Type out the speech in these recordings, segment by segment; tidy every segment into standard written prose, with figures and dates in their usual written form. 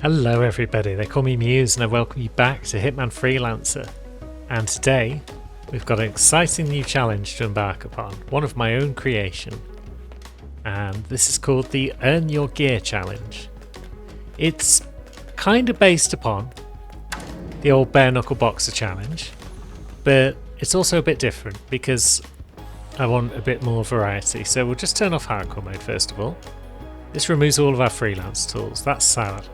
Hello everybody, they call me Muse and I welcome you back to Hitman Freelancer. And today, we've got an exciting new challenge to embark upon, one of my own creation. And this is called the Earn Your Gear Challenge. It's kind of based upon the old Bare Knuckle Boxer challenge, but it's also a bit different because I want a bit more variety. So we'll just turn off hardcore mode first of all. This removes all of our freelance tools, that's sad.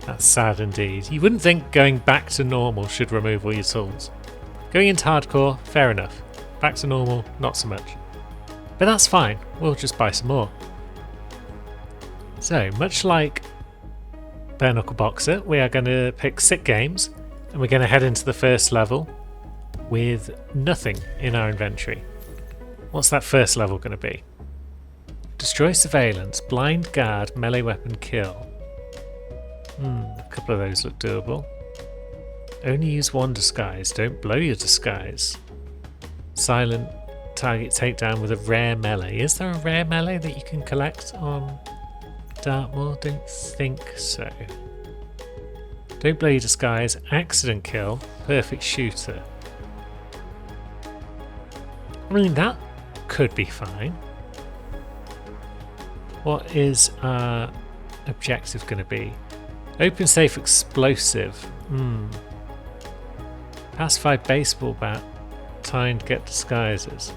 That's sad indeed. You wouldn't think going back to normal should remove all your tools. Going into hardcore, fair enough. Back to normal, not so much. But that's fine, we'll just buy some more. So, much like Bare Knuckle Boxer, we are going to pick 6 games and we're going to head into the first level with nothing in our inventory. What's that first level going to be? Destroy surveillance, blind guard, melee weapon kill. A couple of those look doable. Only use one disguise, don't blow your disguise. Silent target takedown with a rare melee. Is there a rare melee that you can collect on Dartmoor? Don't think so. Don't blow your disguise, accident kill, perfect shooter. I mean, that could be fine. What is our objective going to be? Open safe explosive. Pacify baseball bat. Time to get disguises.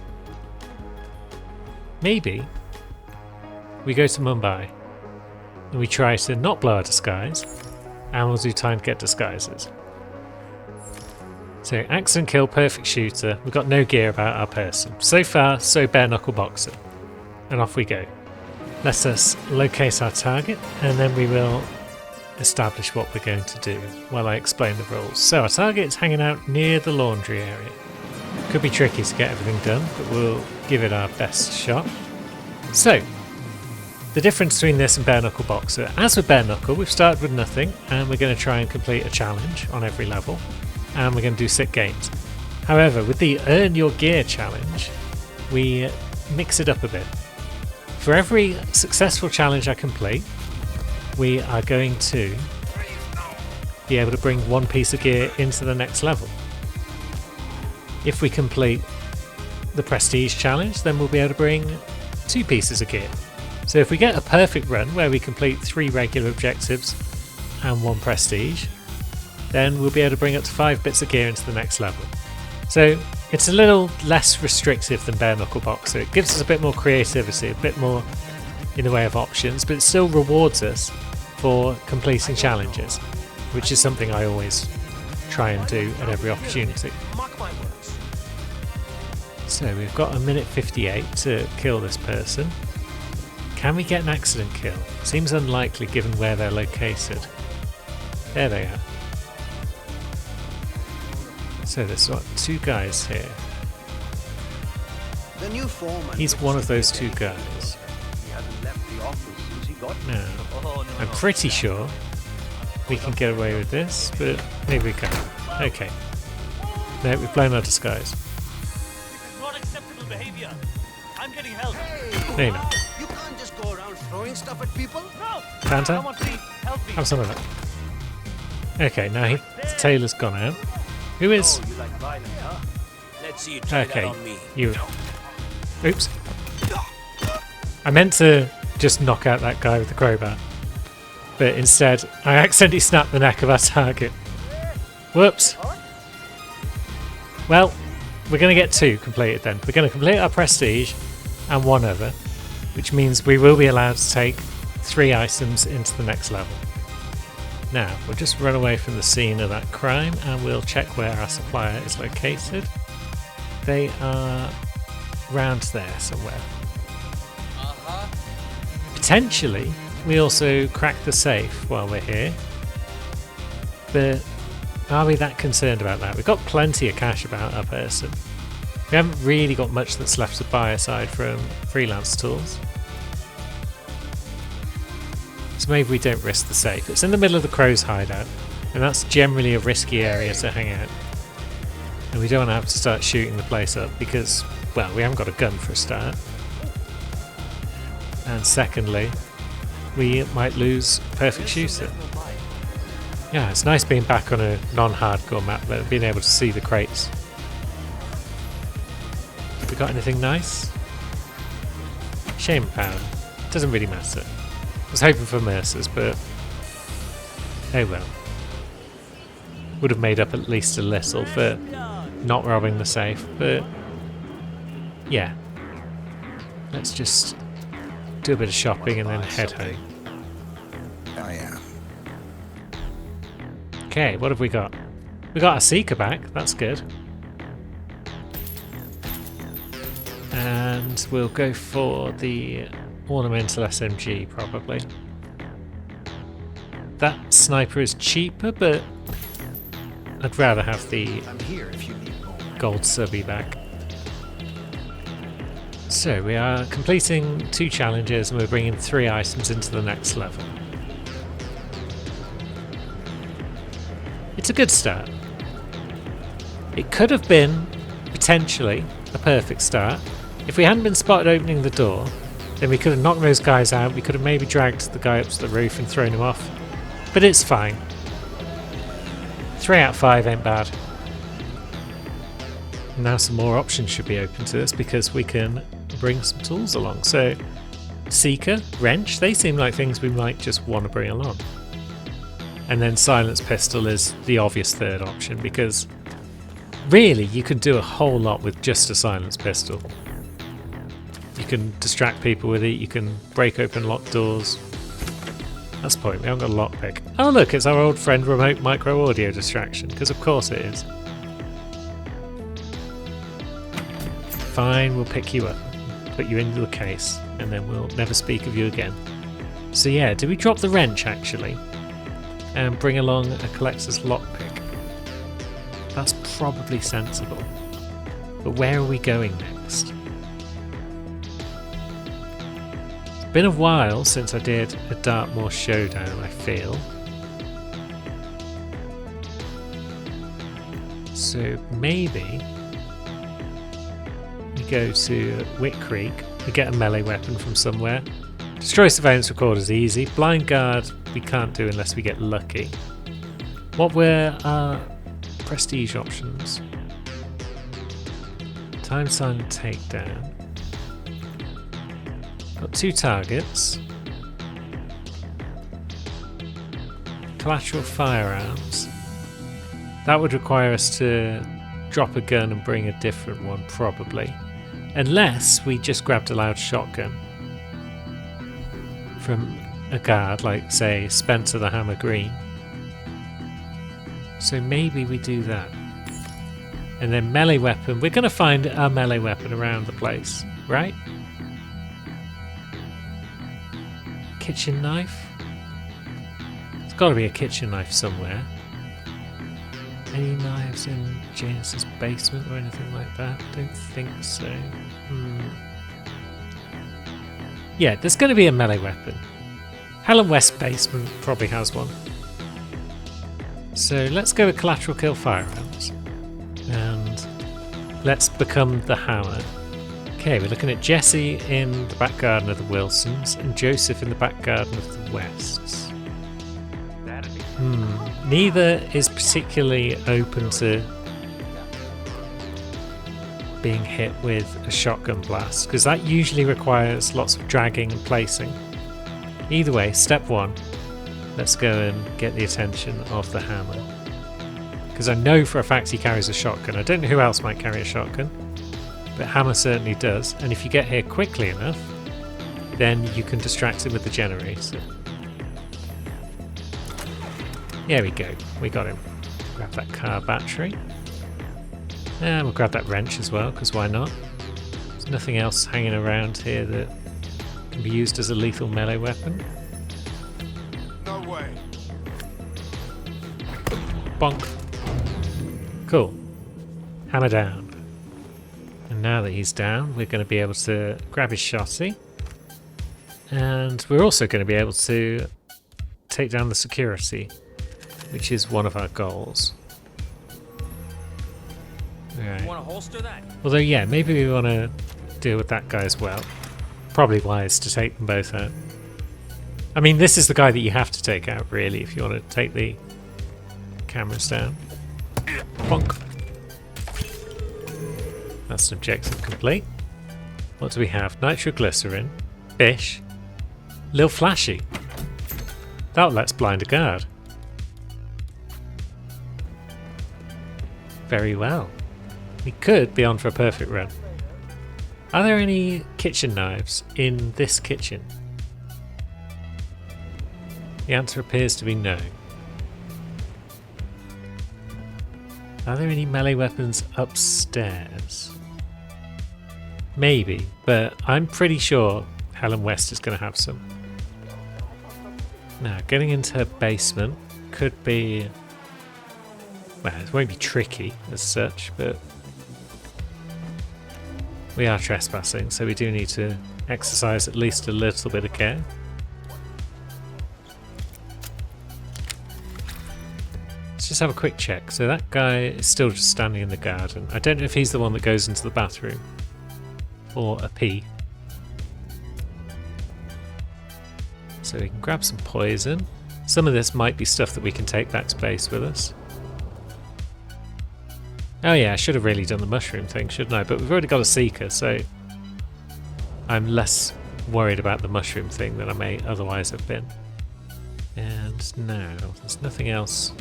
Maybe we go to Mumbai and we try to not blow our disguise and we'll do time to get disguises. So accident kill, perfect shooter. We've got no gear about our person. So far, so Bare Knuckle Boxer. And off we go. Let us locate our target and then we will establish what we're going to do while I explain the rules. So our target is hanging out near the laundry area. Could be tricky to get everything done, but we'll give it our best shot. So, the difference between this and Bare Knuckle Boxer. As with Bare Knuckle, we've started with nothing and we're going to try and complete a challenge on every level and we're going to do 6 games. However, with the Earn Your Gear challenge, we mix it up a bit. For every successful challenge I complete, we are going to be able to bring one piece of gear into the next level. If we complete the Prestige challenge, then we'll be able to bring 2 pieces of gear. So if we get a perfect run where we complete 3 regular objectives and 1 Prestige, then we'll be able to bring up to 5 bits of gear into the next level. So it's a little less restrictive than Bare Knuckle Boxer. It gives us a bit more creativity, a bit more in the way of options, but it still rewards us for completing challenges, which is something I always try and do at every opportunity. So we've got a minute 58 to kill this person. Can we get an accident kill? Seems unlikely given where they're located. There they are. So there's what, 2 guys here. He's one of those 2 guys. Now, I'm pretty sure we can get away with this, but maybe we can't. Okay. No, we've blown our disguise. This is not acceptable behavior. I'm getting help. No, you're not. You can't just go around throwing stuff at people. No! Can't I? Someone please help me. Have some of that. Okay, now the tailor's gone out. Who is? Oh, you like violence, huh? Let's see you try Okay, that on me. you. Oops. I meant to just knock out that guy with the crowbar, but instead I accidentally snapped the neck of our target. Whoops. Well, we're going to get 2 completed then. We're going to complete our Prestige and 1 other, which means we will be allowed to take 3 items into the next level. Now, we'll just run away from the scene of that crime and we'll check where our supplier is located. They are round there somewhere. Potentially, we also crack the safe while we're here. But are we that concerned about that? We've got plenty of cash about our person. We haven't really got much that's left to buy aside from freelance tools. So maybe we don't risk the safe. It's in the middle of the Crow's hideout, and that's generally a risky area to hang out. And we don't want to have to start shooting the place up because, well, we haven't got a gun for a start. And secondly, we might lose Perfect Shooter. Yeah, it's nice being back on a non-hardcore map though, being able to see the crates. Have we got anything nice? Shame pound. Doesn't really matter. I was hoping for Mercers, but oh well. Would have made up at least a little for not robbing the safe, but yeah. Let's just do a bit of shopping and then head home. I am. Okay, what have we got? We got our Seeker back, that's good. And we'll go for the ornamental SMG probably. That sniper is cheaper, but I'd rather have the I'm here if you need more. gold subby back. So we are completing 2 challenges and we're bringing 3 items into the next level. It's a good start. It could have been, potentially, a perfect start. If we hadn't been spotted opening the door, then we could have knocked those guys out, we could have maybe dragged the guy up to the roof and thrown him off. But it's fine. 3 out of 5 ain't bad. Now some more options should be open to us because we can bring some tools along. So, Seeker, Wrench, they seem like things we might just want to bring along. And then Silence Pistol is the obvious third option because really you can do a whole lot with just a Silence Pistol. You can distract people with it, you can break open locked doors. That's the point, we haven't got a lockpick. Oh look, it's our old friend Remote Micro Audio Distraction, because of course it is. Fine, we'll pick you up, put you into the case, and then we'll never speak of you again. So yeah, do we drop the wrench actually? And bring along a collector's lockpick? That's probably sensible. But where are we going next? It's been a while since I did a Dartmoor Showdown, I feel. So maybe we go to Wick Creek, we get a melee weapon from somewhere. Destroy Surveillance Recorder is easy. Blind Guard we can't do unless we get lucky. What were our prestige options? Time Silent Takedown. Got 2 targets. Collateral Firearms. That would require us to drop a gun and bring a different one probably. Unless we just grabbed a loud shotgun from a guard, like say Spencer the Hammer Green. So maybe we do that. And then melee weapon, we're going to find a melee weapon around the place, right? Kitchen knife? There's got to be a kitchen knife somewhere. Any knives in Janus's basement or anything like that? Don't think so. Yeah, there's going to be a melee weapon. Helen West basement probably has one. So let's go with Collateral Kill Firearms. And let's become the Hammer. Okay, we're looking at Jesse in the back garden of the Wilsons and Joseph in the back garden of the Wests. Neither is particularly open to being hit with a shotgun blast, because that usually requires lots of dragging and placing. Either way, step 1, let's go and get the attention of the Hammer. Because I know for a fact he carries a shotgun. I don't know who else might carry a shotgun, but Hammer certainly does. And if you get here quickly enough, then you can distract him with the generator. There we go, we got him. Grab that car battery. And we'll grab that wrench as well, because why not? There's nothing else hanging around here that can be used as a lethal melee weapon. No way. Bonk. Cool. Hammer down. And now that he's down, we're going to be able to grab his shotty. And we're also going to be able to take down the security, which is one of our goals. Right. You want to holster that? Although, yeah, maybe we want to deal with that guy as well. Probably wise to take them both out. I mean, this is the guy that you have to take out, really, if you want to take the cameras down. Bonk. That's an objective complete. What do we have? Nitroglycerin, fish, Lil Flashy. That lets blind a guard. Very well. We could be on for a perfect run. Are there any kitchen knives in this kitchen? The answer appears to be no. Are there any melee weapons upstairs? Maybe, but I'm pretty sure Helen West is going to have some. Now, getting into her basement could be... well, it won't be tricky as such, but we are trespassing, so we do need to exercise at least a little bit of care. Let's just have a quick check. So that guy is still just standing in the garden. I don't know if he's the one that goes into the bathroom or a pee. So we can grab some poison. Some of this might be stuff that we can take back to base with us. Oh yeah, I should have really done the mushroom thing, shouldn't I? But we've already got a seeker, so I'm less worried about the mushroom thing than I may otherwise have been. And now, there's nothing else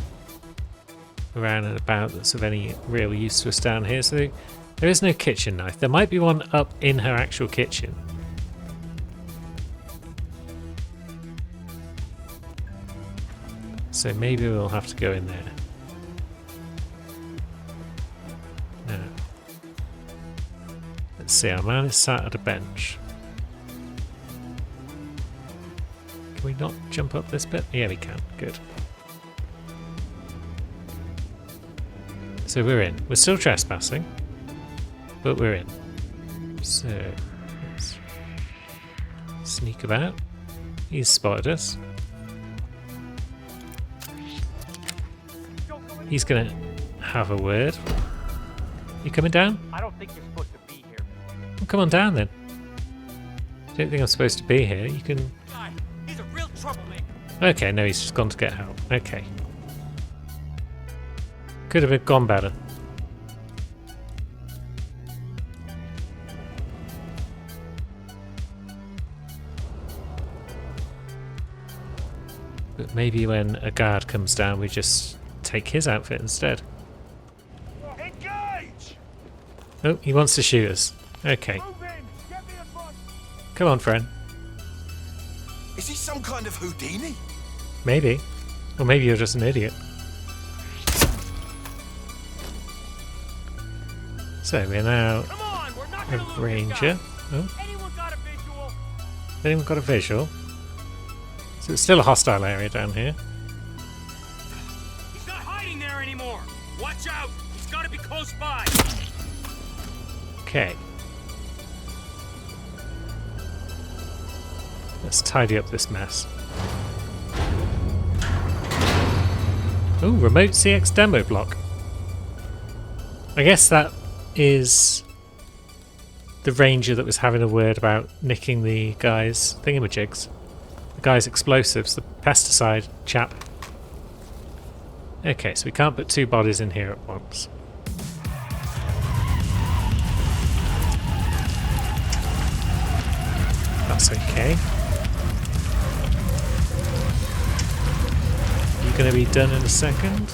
around and about that's of any real use to us down here. So there is no kitchen knife. There might be one up in her actual kitchen. So maybe we'll have to go in there. Now, let's see, our man is sat at a bench. Can we not jump up this bit? Yeah, we can. Good. So we're in. We're still trespassing, but we're in. So let's sneak about. He's spotted us. He's gonna have a word. You coming down? I don't think you're supposed to be here. Well, come on down then. I don't think I'm supposed to be here. You can... God, he's a real troublemaker. Okay, no, he's just gone to get help. Okay. Could have gone better. But maybe when a guard comes down, we just take his outfit instead. Engage! Oh, he wants to shoot us. Okay. Move in! Get me a front! Come on, friend. Is he some kind of Houdini? Maybe. Or maybe you're just an idiot. So we're now Come on, we're not a gonna lose this ranger. guy. Oh, Anyone got a visual? anyone got a visual? So it's still a hostile area down here. He's not hiding there anymore. Watch out. He's got to be close by. Okay. Let's tidy up this mess. Oh, remote CX demo block. I guess that is the ranger that was having a word about nicking the guy's thingamajigs. The guy's explosives, the pesticide chap. Okay, so we can't put two bodies in here at once. That's okay. You gonna be done in a second?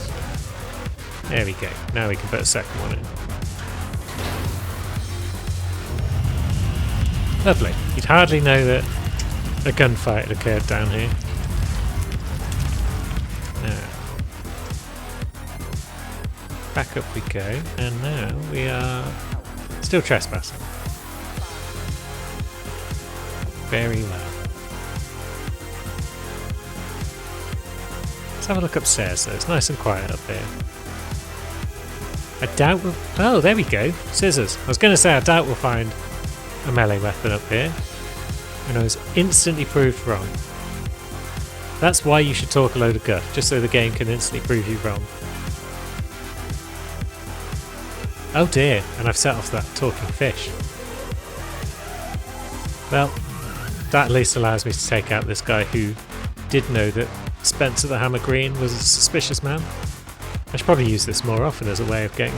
There we go. Now we can put a second one in. Lovely. You'd hardly know that a gunfight had occurred down here. Now, back up we go, and now we are still trespassing. Very well. Let's have a look upstairs though, it's nice and quiet up here. I doubt we'll... oh, there we go. Scissors. I was going to say I doubt we'll find a melee weapon up here. And I was instantly proved wrong. That's why you should talk a load of guff, just so the game can instantly prove you wrong. Oh dear, and I've set off that talking fish. Well, that at least allows me to take out this guy who did know that Spencer the Hammer Green was a suspicious man. I should probably use this more often as a way of getting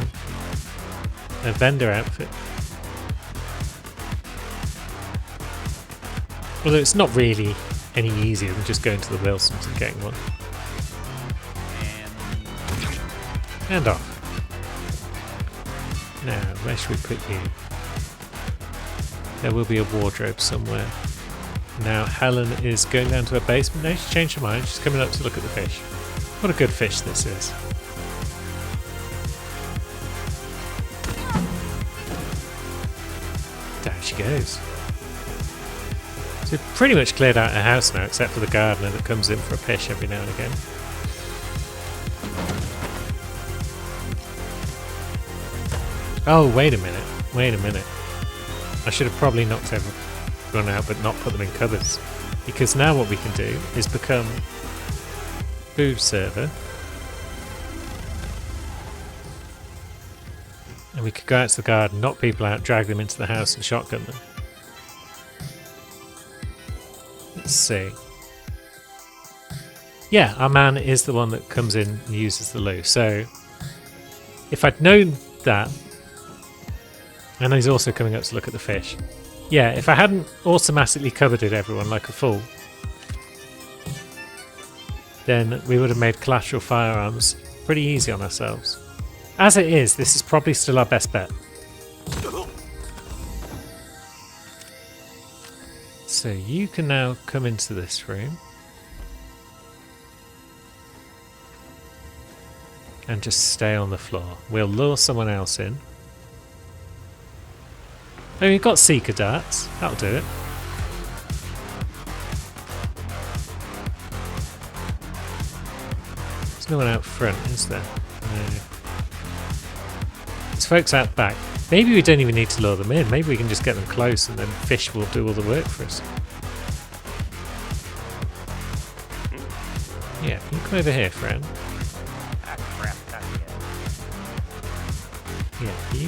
a vendor outfit. Although it's not really any easier than just going to the Wilsons and getting one. And off. Now, where should we put you? There will be a wardrobe somewhere. Now, Helen is going down to her basement. No, she's changed her mind. She's coming up to look at the fish. What a good fish this is. Down she goes. So we've pretty much cleared out her house now, except for the gardener that comes in for a fish every now and again. Oh, wait a minute. Wait a minute. I should have probably knocked everyone out but not put them in cupboards. Because now what we can do is become food server. And we could go out to the garden, knock people out, drag them into the house and shotgun them. Let's see. Yeah, our man is the one that comes in and uses the loo. So if I'd known that, and he's also coming up to look at the fish. Yeah, if I hadn't automatically cupboarded everyone like a fool, then we would have made collateral firearms pretty easy on ourselves. As it is, this is probably still our best bet. So you can now come into this room and just stay on the floor. We'll lure someone else in. Oh, we've got seeker darts. That'll do it. There's no one out front, is there? No. There's folks out back. Maybe we don't even need to lure them in. Maybe we can just get them close and then fish will do all the work for us. Yeah, you come over here, friend. Ah, crap, not yet. Yeah, you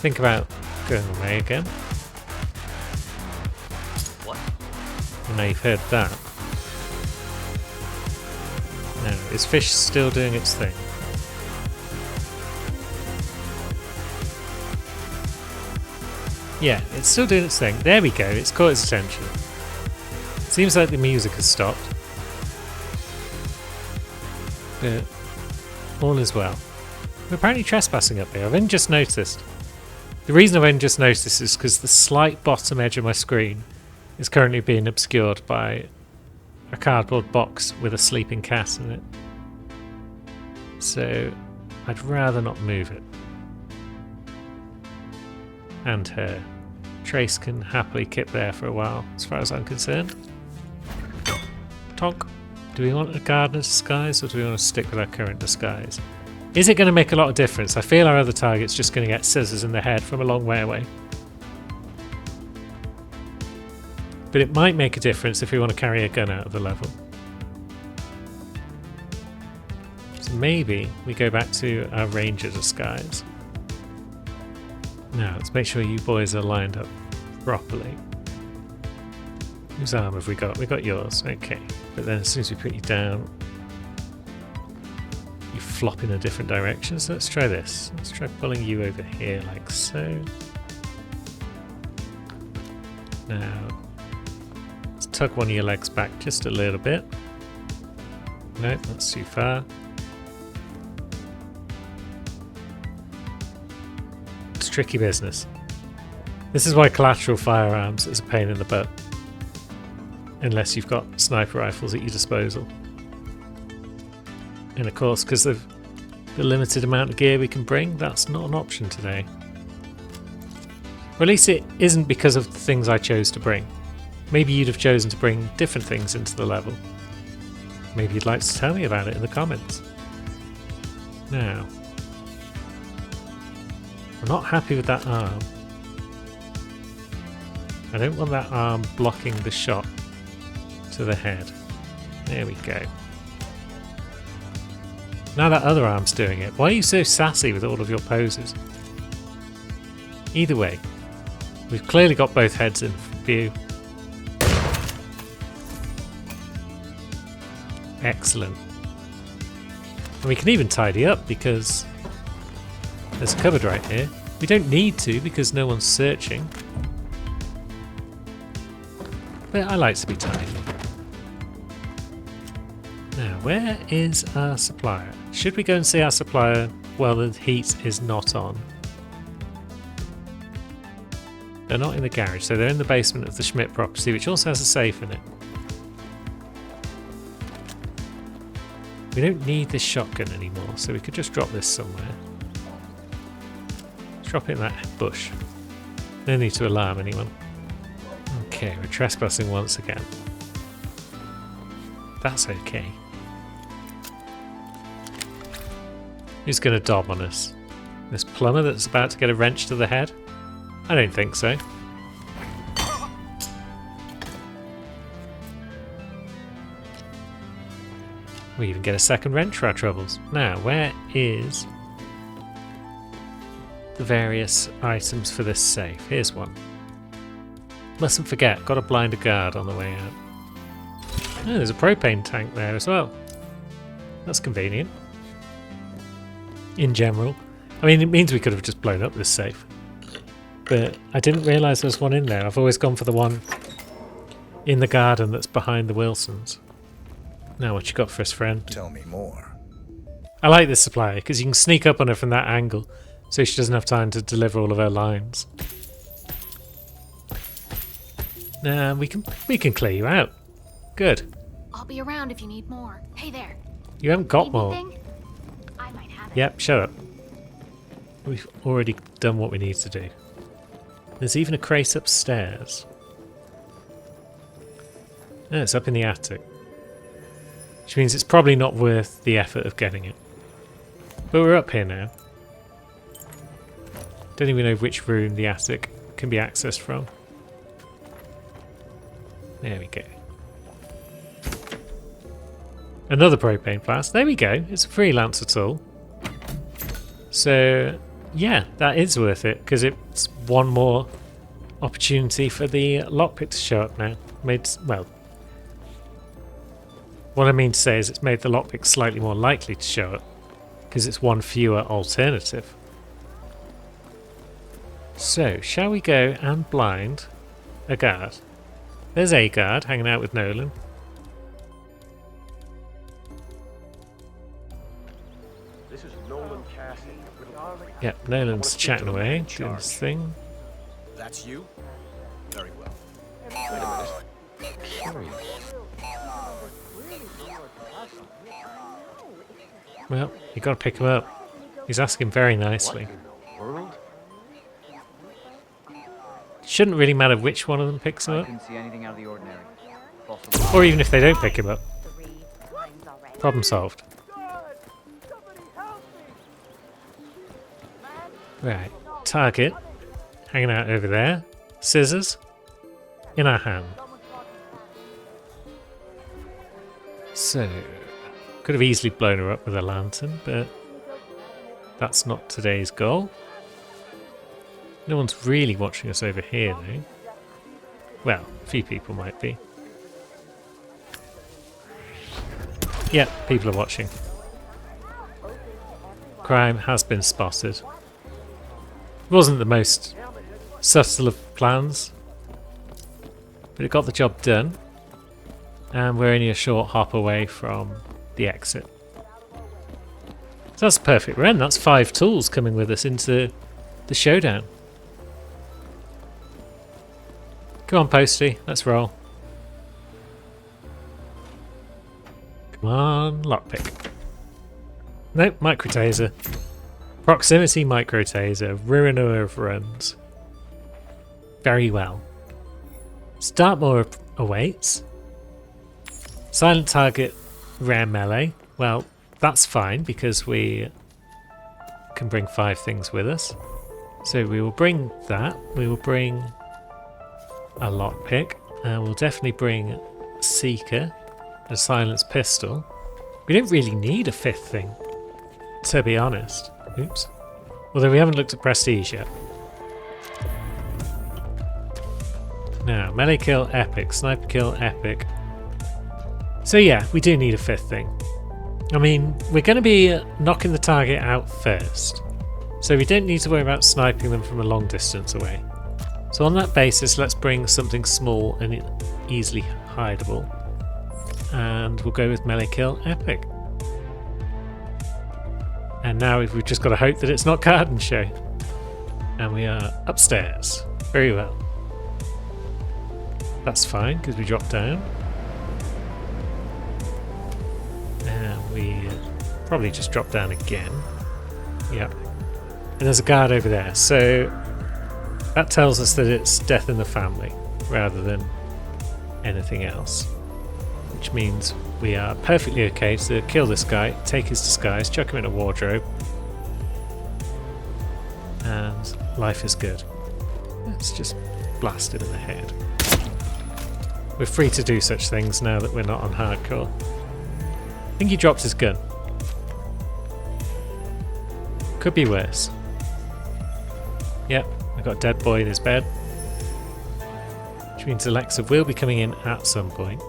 think about going away again. What? And now you've heard that. Now, is fish still doing its thing? Yeah, it's still doing its thing. There we go, it's caught its attention. Seems like the music has stopped. But all is well. We're apparently trespassing up here. I've only just noticed. The reason I've only just noticed is because the slight bottom edge of my screen is currently being obscured by a cardboard box with a sleeping cat in it. So I'd rather not move it. And her. Trace can happily kip there for a while, as far as I'm concerned. Tonk. Do we want a gardener disguise or do we want to stick with our current disguise? Is it going to make a lot of difference? I feel our other target's just going to get scissors in the head from a long way away. But it might make a difference if we want to carry a gun out of the level. So maybe we go back to our ranger disguise. Now, let's make sure you boys are lined up properly. Whose arm have we got? We got yours, okay. But then as soon as we put you down, you flop in a different direction. So let's try this. Let's try pulling you over here like so. Now, let's tug one of your legs back just a little bit. No, that's too far. It's tricky business. This is why collateral firearms is a pain in the butt. Unless you've got sniper rifles at your disposal. And of course, because of the limited amount of gear we can bring, that's not an option today. Or at least it isn't because of the things I chose to bring. Maybe you'd have chosen to bring different things into the level. Maybe you'd like to tell me about it in the comments. Now, I'm not happy with that arm. I don't want that arm blocking the shot to the head. There we go. Now that other arm's doing it. Why are you so sassy with all of your poses? Either way, we've clearly got both heads in view. Excellent. And we can even tidy up because there's a cupboard right here. We don't need to because no one's searching. But I like to be tidy. Now, where is our supplier? Should we go and see our supplier while the heat is not on? They're not in the garage, so they're in the basement of the Schmidt property, which also has a safe in it. We don't need this shotgun anymore, so we could just drop this somewhere. Let's drop it in that bush. No need to alarm anyone. Okay, we're trespassing once again. That's okay. Who's going to dob on us? This plumber that's about to get a wrench to the head? I don't think so. We even get a second wrench for our troubles. Now, where is the various items for this safe? Here's one. Mustn't forget, got to blind a guard on the way out. Oh, there's a propane tank there as well. That's convenient. In general. I mean, it means we could have just blown up this safe. But I didn't realise there was one in there. I've always gone for the one in the garden that's behind the Wilsons. Now, what you got for us, friend? Tell me more. I like this supplier because you can sneak up on her from that angle so she doesn't have time to deliver all of her lines. Nah, we can clear you out. Good. I'll be around if you need more. Hey there. You haven't got Need more. anything? I might have it. Yep, shut up. We've already done what we need to do. There's even a crate upstairs. No, it's up in the attic. Which means it's probably not worth the effort of getting it. But we're up here now. Don't even know which room the attic can be accessed from. There we go. Another propane flask. There we go. It's a freelancer tool. So, yeah, that is worth it because it's one more opportunity for the lockpick to show up now. Well, what I mean to say is it's made the lockpick slightly more likely to show up because it's one fewer alternative. So, shall we go and blind a guard? There's a guard hanging out with Nolan. This is Nolan Cassidy. Yep, Nolan's chatting away, doing his thing. That's you? Very well. Well, you got to pick him up. He's asking very nicely. World? Shouldn't really matter which one of them picks him I up, didn't see anything out of the ordinary. Possible. or even if they don't pick him up. Problem solved. Right, target hanging out over there. Scissors in our hand. So, could have easily blown her up with a lantern, but that's not today's goal. No one's really watching us over here, though. Well, a few people might be. Yeah, people are watching. Crime has been spotted. It wasn't the most subtle of plans, but it got the job done. And we're only a short hop away from the exit. So that's a perfect run. That's 5 tools coming with us into the showdown. Come on, Posty, let's roll. Come on, lockpick. Nope, microtaser. Proximity microtaser, ruiner of runs. Very well. Startmore awaits. Silent target, rare melee. Well, that's fine because we can bring 5 things with us. So we will bring that. We will bring a lockpick. We'll definitely bring Seeker, a silenced pistol. We don't really need a 5th thing, to be honest. Oops. Although we haven't looked at prestige yet. Now, melee kill epic, sniper kill epic. So yeah, we do need a fifth thing. I mean, we're going to be knocking the target out first, so we don't need to worry about sniping them from a long distance away. So on that basis, let's bring something small and easily hideable, and we'll go with melee kill epic. And now we've just got to hope that it's not Garden Show. And we are upstairs. Very well. That's fine, because we drop down. And we probably just drop down again. Yep. And there's a guard over there. So that tells us that it's death in the family, rather than anything else. Which means we are perfectly okay to kill this guy, take his disguise, chuck him in a wardrobe, and life is good. Let's just blast him in the head. We're free to do such things now that we're not on hardcore. I think he dropped his gun. Could be worse. Yep, I've got a dead boy in his bed. Which means Alexa will be coming in at some point.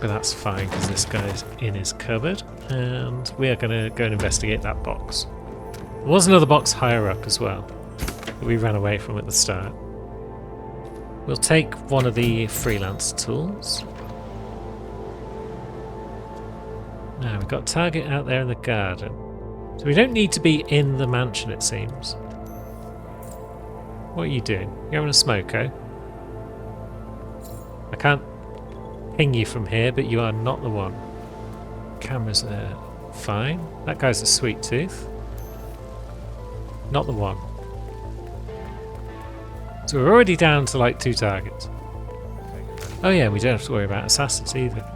But that's fine because this guy's in his cupboard, and we are going to go and investigate that box. There was another box higher up as well that we ran away from at the start. We'll take one of the freelance tools. Now we've got a target out there in the garden, so we don't need to be in the mansion, it seems. What are you doing? You're having a smoko? I can't ping you from here, but you are not the one. Cameras are fine. That guy's a sweet tooth. Not the one. So we're already down to like 2 targets. Oh yeah, we don't have to worry about assassins either.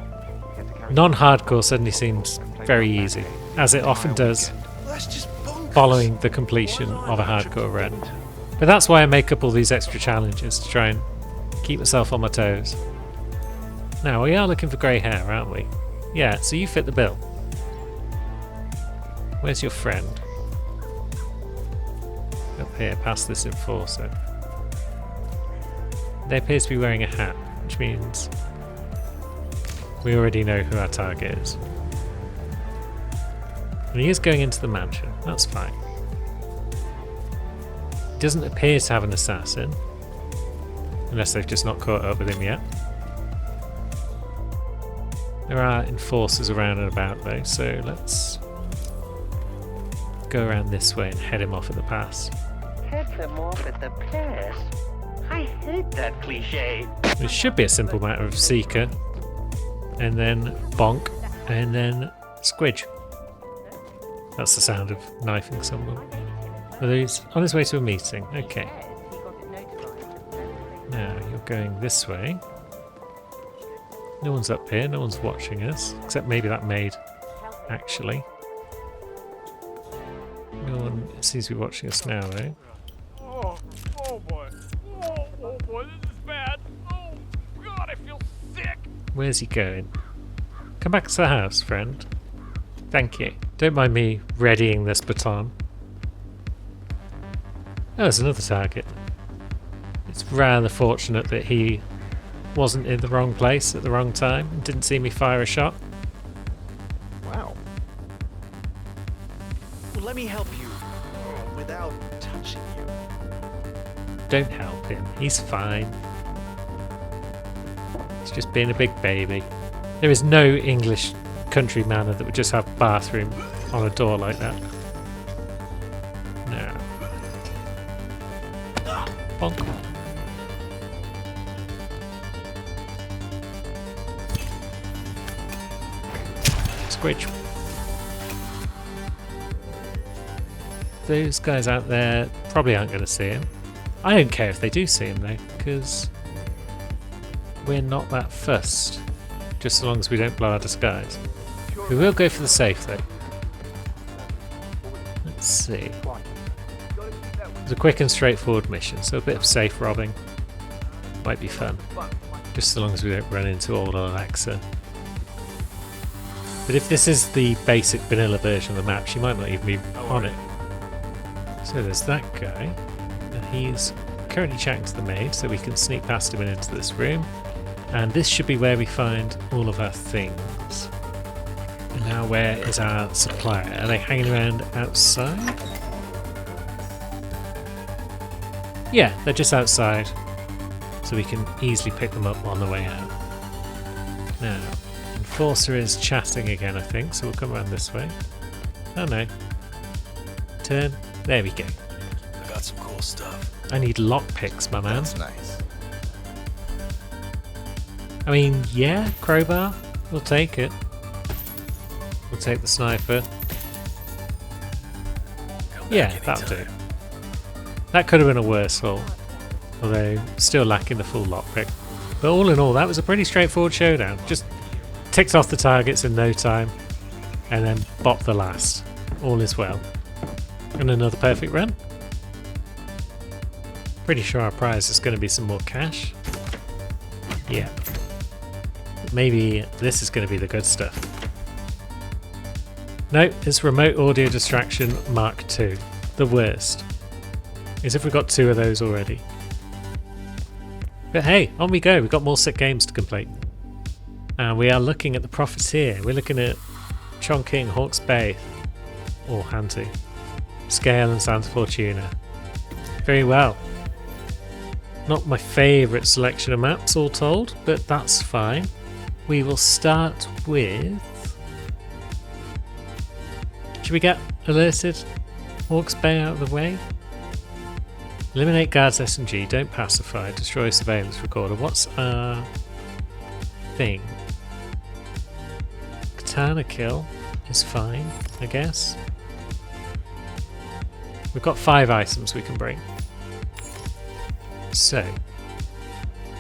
Non-hardcore suddenly seems very easy, as it often does That's just bonkers. following the completion of a hardcore run. But that's why I make up all these extra challenges, to try and keep myself on my toes. Now, we are looking for grey hair, aren't we? Yeah, so you fit the bill. Where's your friend? Up here, past this enforcer. They appear to be wearing a hat, which means we already know who our target is. And he is going into the mansion, that's fine. He doesn't appear to have an assassin, unless they've just not caught up with him yet. There are enforcers around and about though, so let's go around this way and head him off at the pass. Head them off at the pass? I hate that cliche. It should be a simple matter of Seeker, and then Bonk, and then Squidge. That's the sound of knifing someone. Are these on his way to a meeting? Okay. Now you're going this way. No one's up here, no one's watching us, except maybe that maid, actually. No one seems to be watching us now, though. Oh boy. Oh boy, this is bad. Oh god, I feel sick. Where's he going? Come back to the house, friend. Thank you. Don't mind me readying this baton. Oh, there's another target. It's rather fortunate that he wasn't in the wrong place at the wrong time and didn't see me fire a shot. Wow. Well, let me help you without touching you. Don't help him. He's fine. He's just being a big baby. There is no English country manor that would just have a bathroom on a door like that. No. Bonk. Squidge. Those guys out there probably aren't going to see him. I don't care if they do see him though, because we're not that fussed, just so long as we don't blow our disguise. We will go for the safe though. Let's see. It's a quick and straightforward mission, so a bit of safe robbing might be fun, just so long as we don't run into old Alexa. But if this is the basic vanilla version of the map, she might not even be on it. So there's that guy, and he's currently chatting to the maid, so we can sneak past him and into this room. And this should be where we find all of our things. And now where is our supplier? Are they hanging around outside? Yeah, they're just outside. So we can easily pick them up on the way out. Now, Enforcer is chatting again, I think, so we'll come around this way. Oh no. Turn. There we go. I got some cool stuff. I need lockpicks, my man. That's nice. I mean, yeah, crowbar. We'll take it. We'll take the sniper. Come Yeah, back that'll do. anytime. That could have been a worse haul. Although, still lacking the full lockpick. But all in all, that was a pretty straightforward showdown. Just ticked off the targets in no time. And then bopped the last. All is well. And another perfect run. Pretty sure our prize is going to be some more cash. Yeah. Maybe this is going to be the good stuff. No, it's Remote Audio Distraction Mark II. The worst. As if we got 2 of those already. But hey, on we go. We've got more sick games to complete. And we are looking at the Profiteer. We're looking at Chongqing, Hawke's Bay, or Hantu, Scale and Santa Fortuna. Very well. Not my favourite selection of maps all told, but that's fine. We will start with... Should we get alerted Hawke's Bay out of the way? Eliminate guards SMG, don't pacify, destroy surveillance recorder. What's our thing? Katana kill is fine, I guess. We've got 5 items we can bring. So,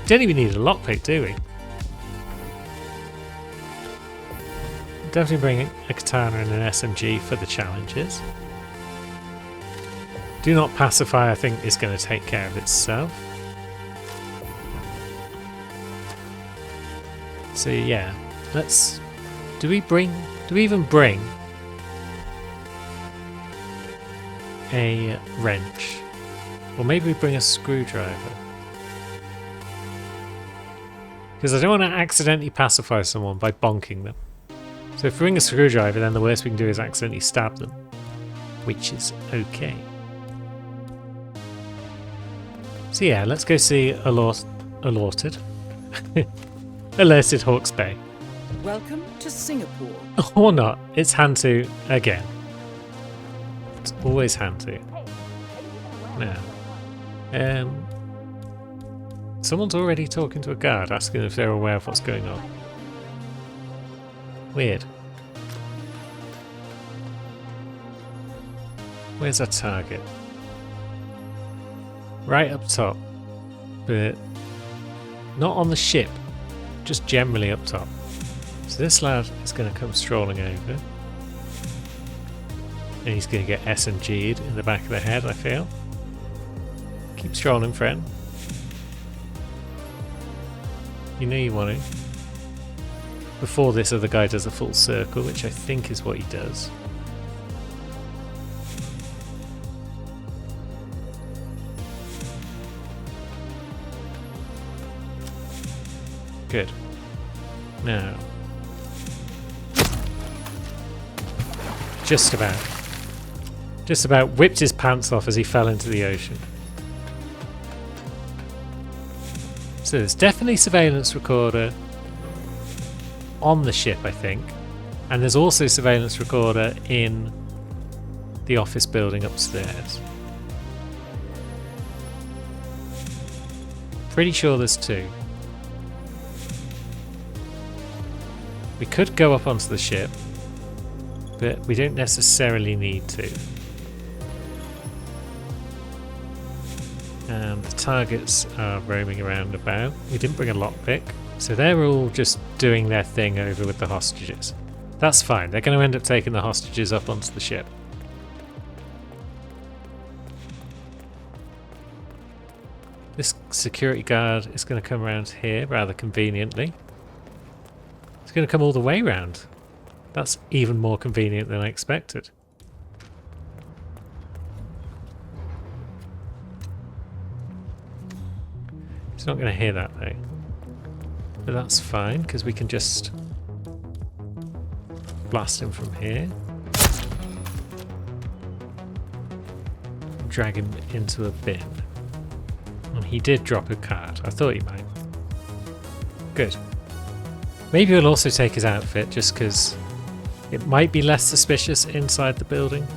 don't even need a lockpick, do we? Definitely bring a katana and an SMG for the challenges. Do not pacify, I think, is going to take care of itself. So yeah, let's... Do we even bring a wrench? Or maybe we bring a screwdriver. Because I don't want to accidentally pacify someone by bonking them. So if we bring a screwdriver, then the worst we can do is accidentally stab them. Which is okay. So yeah, let's go see alerted Hawke's Bay. Welcome to Singapore. Or not, it's Hantu again. It's always Hantu. Now, someone's already talking to a guard, asking if they're aware of what's going on. Weird. Where's our target? Right up top, but not on the ship, just generally up top. So this lad is going to come strolling over, and he's going to get SMG'd in the back of the head, I feel. Keep strolling, friend. You know you want to. Before this other guy does a full circle, which I think is what he does. Good. Now. Just about whipped his pants off as he fell into the ocean. So there's definitely surveillance recorder on the ship, I think. And there's also surveillance recorder in the office building upstairs. Pretty sure there's 2. We could go up onto the ship, but we don't necessarily need to. And the targets are roaming around about. We didn't bring a lockpick, so they're all just doing their thing over with the hostages. That's fine, they're going to end up taking the hostages up onto the ship. This security guard is going to come around here rather conveniently. It's going to come all the way round. That's even more convenient than I expected. He's not going to hear that though. But that's fine, because we can just blast him from here. Drag him into a bin. And he did drop a card. I thought he might. Good. Maybe we'll also take his outfit, just because it might be less suspicious inside the building.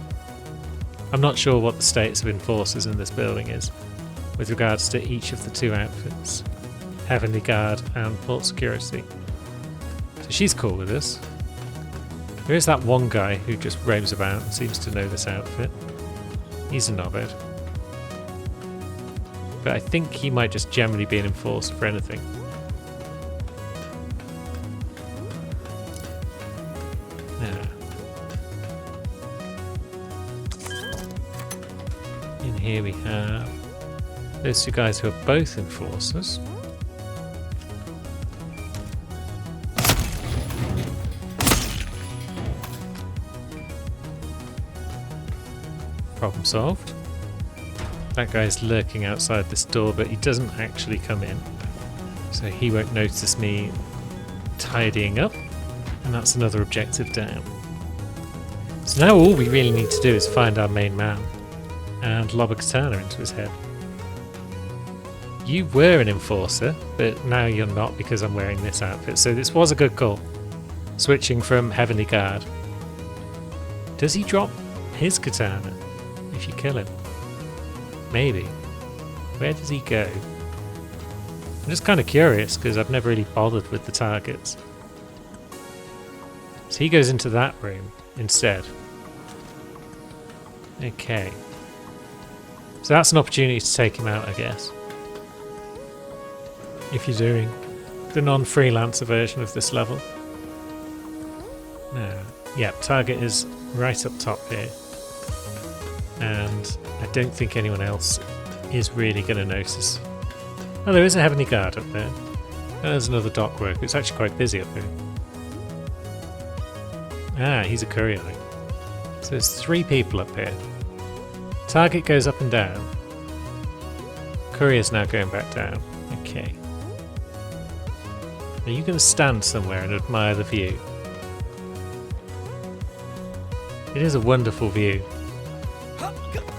I'm not sure what the status of enforcers in this building is, with regards to each of the two outfits. Heavenly Guard and Port Security. So she's cool with us. There is that one guy who just roams about and seems to know this outfit. He's a knobhead. But I think he might just generally be an enforcer for anything. Now, in here we have those two guys who are both enforcers. Problem solved. That guy's lurking outside this door, but he doesn't actually come in. So he won't notice me tidying up. And that's another objective down. So now all we really need to do is find our main man and lob a katana into his head. You were an enforcer, but now you're not because I'm wearing this outfit. So this was a good call. Switching from Heavenly Guard. Does he drop his katana if you kill him? Maybe. Where does he go? I'm just kind of curious because I've never really bothered with the targets. So he goes into that room instead. Okay. So that's an opportunity to take him out, I guess. If you're doing the non-freelancer version of this level. No. Yeah, target is right up top here. And I don't think anyone else is really going to notice. Oh, there is a Heavenly Guard up there. Oh, there's another dock worker. It's actually quite busy up here. Ah, he's a courier. So there's 3 people up here. Target goes up and down. Courier's now going back down. Okay. Are you going to stand somewhere and admire the view? It is a wonderful view.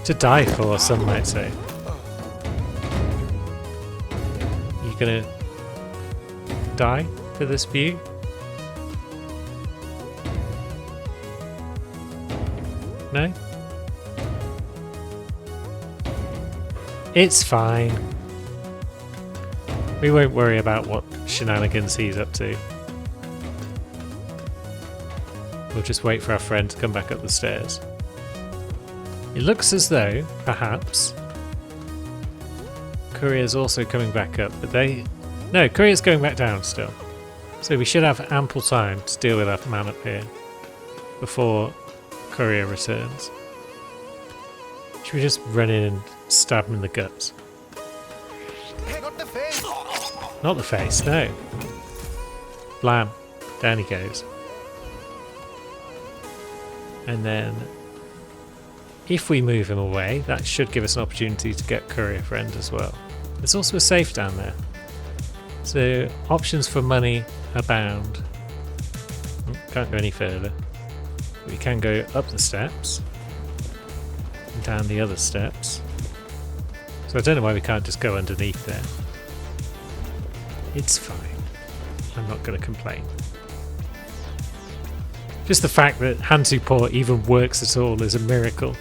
To die for, some might say. You gonna die for this view? No? It's fine. We won't worry about what shenanigans he's up to. We'll just wait for our friend to come back up the stairs. It looks as though, perhaps, Courier's also coming back up, but no, Courier's going back down still. So we should have ample time to deal with our man up here before Courier returns. Should we just run in and stab him in the guts? Hey, not the face! Not the face, no. Blam. Down he goes. And then if we move him away, that should give us an opportunity to get Courier Friend as well. There's also a safe down there. So options for money abound. Can't go any further. We can go up the steps and down the other steps. So I don't know why we can't just go underneath there. It's fine. I'm not going to complain. Just the fact that Hantu Port even works at all is a miracle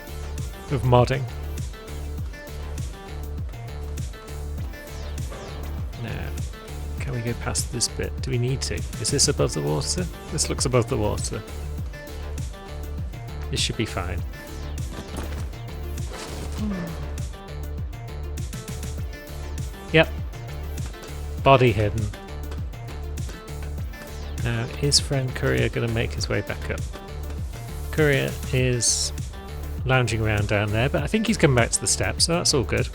of modding. Now, can we go past this bit? Do we need to? Is this above the water? This looks above the water. This should be fine. Yep. Body hidden. Now, is friend Courier going to make his way back up? Courier is lounging around down there, but I think he's coming back to the steps, so that's all good.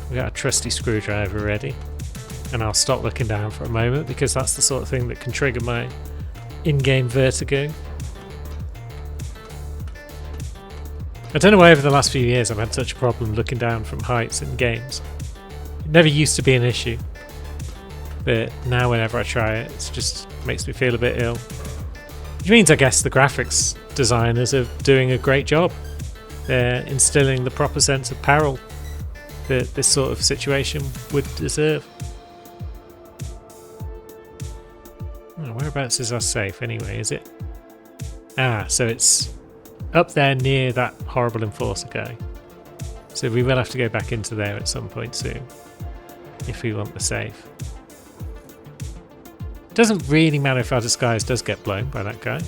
We got a trusty screwdriver ready, and I'll stop looking down for a moment because that's the sort of thing that can trigger my in-game vertigo. I don't know why over the last few years I've had such a problem looking down from heights in games. It never used to be an issue. But now whenever I try it, it just makes me feel a bit ill. Which means I guess the graphics designers are doing a great job. They're instilling the proper sense of peril that this sort of situation would deserve. Oh, whereabouts is our safe anyway, is it? Ah, so it's up there near that horrible enforcer guy. So we will have to go back into there at some point soon if we want the safe. It doesn't really matter if our disguise does get blown by that guy,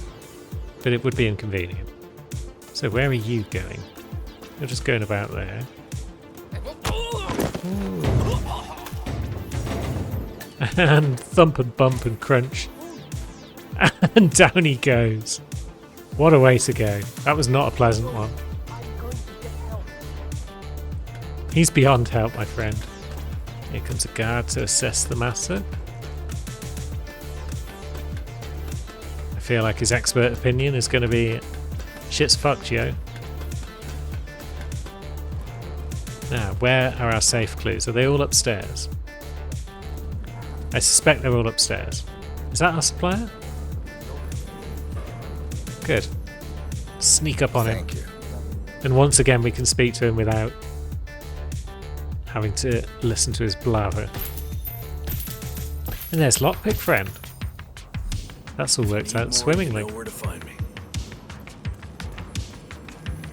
but it would be inconvenient. So where are you going? You're just going about there. Ooh. And thump and bump and crunch. And down he goes. What a way to go. That was not a pleasant one. He's beyond help, my friend. Here comes a guard to assess the matter. I feel like his expert opinion is going to be shit's fucked, yo. Now, where are our safe clues? Are they all upstairs? I suspect they're all upstairs. Is that our supplier? Good. Sneak up on him. Thank you. And once again we can speak to him without having to listen to his blather. And there's Lockpick Friend. That's all worked out swimmingly. You know where to find me.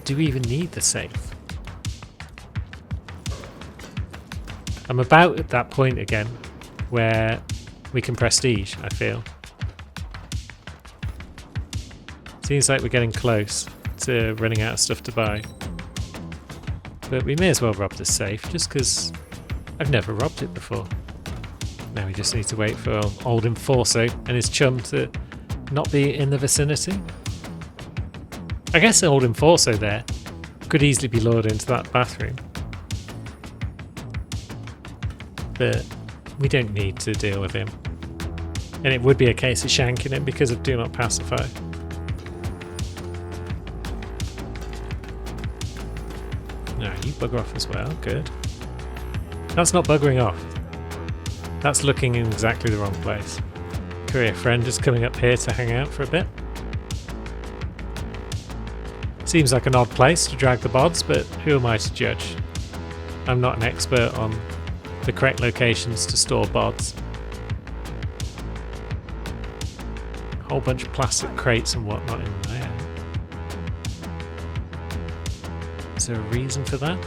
Do we even need the safe? I'm about at that point again where we can prestige, I feel. Seems like we're getting close to running out of stuff to buy. But we may as well rob this safe, just because I've never robbed it before. Now we just need to wait for old Enforcer and his chum to not be in the vicinity. I guess old Enforcer there could easily be lured into that bathroom. But we don't need to deal with him. And it would be a case of shanking him because of Do Not Pacify. No, you bugger off as well. Good. That's not buggering off. That's looking in exactly the wrong place. Courier friend is coming up here to hang out for a bit. Seems like an odd place to drag the bods, but who am I to judge? I'm not an expert on the correct locations to store bods. A whole bunch of plastic crates and whatnot in there. Is there a reason for that?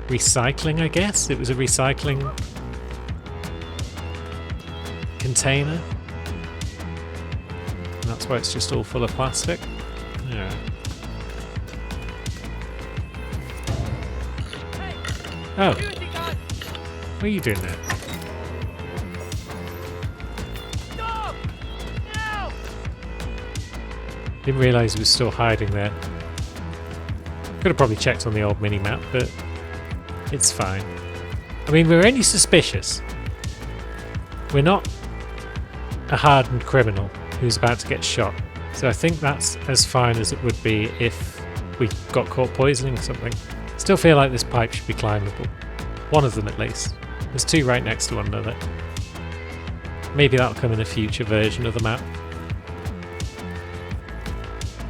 Recycling, I guess? It was a recycling container. And that's why it's just all full of plastic. Yeah. Oh. What are you doing there? Stop! No! Didn't realise he was still hiding there. Could have probably checked on the old mini-map, but it's fine. I mean, we're only suspicious. We're not a hardened criminal who's about to get shot. So I think that's as fine as it would be if we got caught poisoning something. Still feel like this pipe should be climbable. One of them at least. There's two right next to one another. Maybe that'll come in a future version of the map.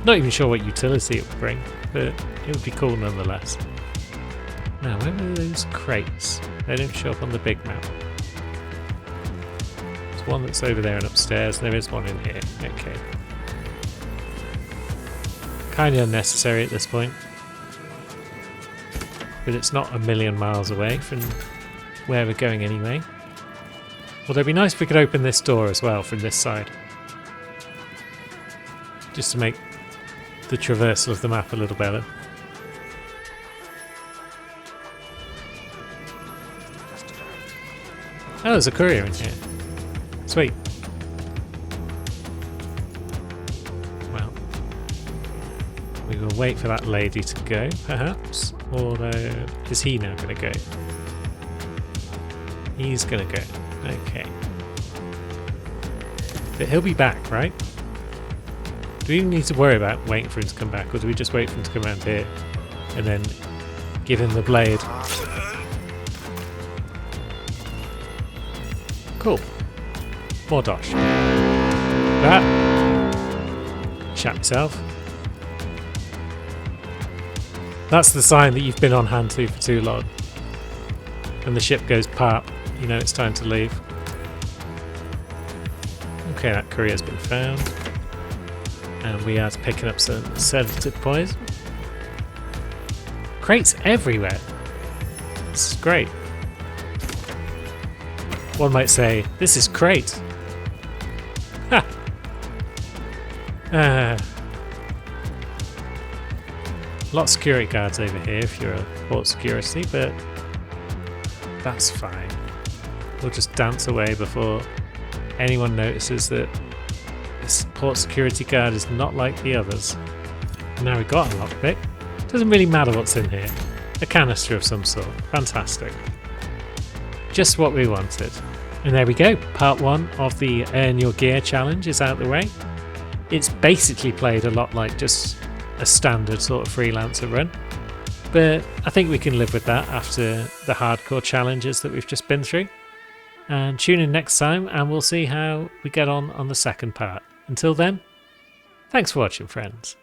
Not even sure what utility it would bring, but it would be cool nonetheless. Now, where are those crates? They don't show up on the big map. There's one that's over there and upstairs, and there is one in here. Okay. Kind of unnecessary at this point. But it's not a million miles away from where we're going anyway. Although it'd be nice if we could open this door as well from this side. Just to make the traversal of the map a little better. Oh, there's a courier in here. Sweet. Well, we will wait for that lady to go, perhaps. Although, is he now going to go? He's going to go. Okay. But he'll be back, right? Do we even need to worry about waiting for him to come back, or do we just wait for him to come around here and then give him the blade? Cool. More dosh. That. Shat yourself. That's the sign that you've been on hand to for too long. When the ship goes pop, you know it's time to leave. Okay, that courier's been found. And we are picking up some sedative poison. Crates everywhere. This is great. One might say, this is great. Ha! A lot of security guards over here if you're a port security, but that's fine. We'll just dance away before anyone notices that this port security guard is not like the others. And now we've got a lockpick. Doesn't really matter what's in here. A canister of some sort. Fantastic. Just what we wanted. And there we go. Part 1 of the Earn Your Gear challenge is out the way. It's basically played a lot like just a standard sort of freelancer run. But I think we can live with that after the hardcore challenges that we've just been through. And tune in next time and we'll see how we get on the second part. Until then, thanks for watching, friends.